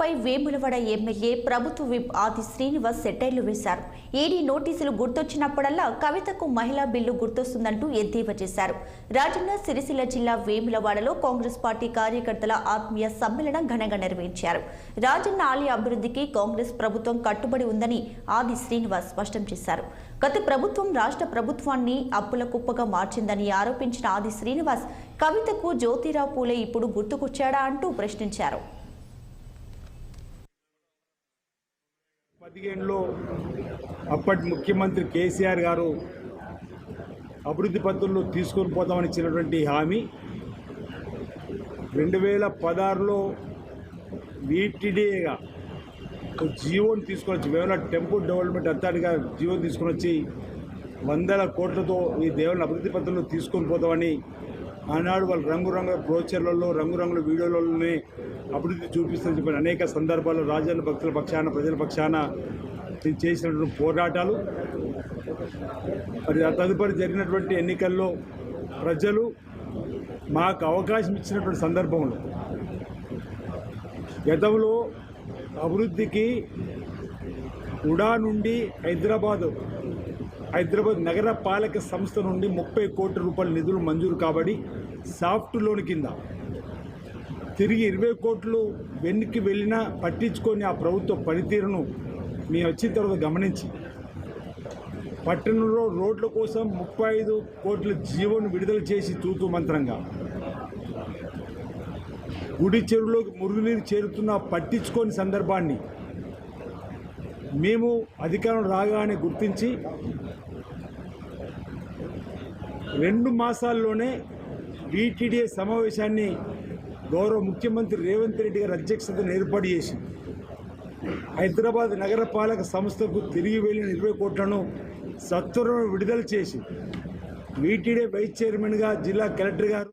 కవితపై Vemulawada MLA ప్రభుత్వ whip ఆది శ్రీనివాస్ సెటైర్లు వేశారు. ఈడీ నోటీసులు గుర్తొచ్చినప్పుడల్లా కవితకు మహిళా బిల్లు గుర్తొస్తుందంటూ ఎద్దేవా చేశారు. రాజన్న సిరిసిల్ల జిల్లా వేములవాడలో కాంగ్రెస్ పార్టీ కార్యకర్తల ఆత్మీయ సమ్మేళనం ఘనంగా నిర్వహించారు. రాజన్న ఆలయ అభివృద్ధికి కాంగ్రెస్ ప్రభుత్వం కట్టుబడి ఉందని ఆది శ్రీనివాస్ స్పష్టం చేశారు. గత ప్రభుత్వం రాష్ట్ర ప్రభుత్వాన్ని అప్పుల కుప్పగా మార్చిందని ఆరోపించిన ఆది శ్రీనివాస్ కవితకు జ్యోతిరావు పూలే ఇప్పుడు గుర్తుకొచ్చాడా అంటూ ప్రశ్నించారు. 15లో అప్పటి ముఖ్యమంత్రి కేసీఆర్ గారు అభివృద్ధి పత్రులు తీసుకొని పోతామని ఇచ్చినటువంటి హామీ 2016లో వీటిడేగా జీవోని తీసుకొని వచ్చి వేములవాడ టెంపుల్ డెవలప్మెంట్ అథారిటీగా జీవోని తీసుకొని వచ్చి 100 కోట్లతో ఈ దేవుని అభివృద్ధి పత్రులు తీసుకొని పోతామని ఆనాడు వాళ్ళు రంగురంగుల బ్రోచర్లలో రంగురంగుల వీడియోలలోనే అభివృద్ధి చూపిస్తుందని చెప్పిన అనేక సందర్భాల్లో రాజన్న భక్తుల పక్షాన ప్రజల పక్షాన చేసినటువంటి పోరాటాలు మరి తదుపరి జరిగినటువంటి ఎన్నికల్లో ప్రజలు మాకు అవకాశం ఇచ్చినటువంటి సందర్భంలో గతంలో అభివృద్ధికి ఉడా నుండి హైదరాబాద్ నగర పాలక సంస్థ నుండి 30 కోట్ల రూపాయల నిధులు మంజూరు కాబడి సాఫ్ట్ లోన్ కింద తిరిగి 20 కోట్లు వెనక్కి వెళ్ళినా పట్టించుకొని ఆ ప్రభుత్వ పనితీరును మేము వచ్చిన తర్వాత గమనించి పట్టణంలో రోడ్ల కోసం 35 కోట్ల జీవోను విడుదల చేసి తూతూ మంత్రంగా గుడి చెరువులోకి మురుగునీరు చేరుతున్న పట్టించుకోని సందర్భాన్ని మేము అధికారం రాగానే గుర్తించి 2 మాసాల్లోనే వీటీడీఏ సమావేశాన్ని గౌరవ ముఖ్యమంత్రి రేవంత్ రెడ్డి గారి అధ్యక్షతను ఏర్పాటు చేసి హైదరాబాద్ నగరపాలక సంస్థకు తిరిగి వెళ్ళిన 20 కోట్లను సత్వరం విడుదల చేసి వీటీడీఏ వైస్ చైర్మన్గా జిల్లా కలెక్టర్ గారు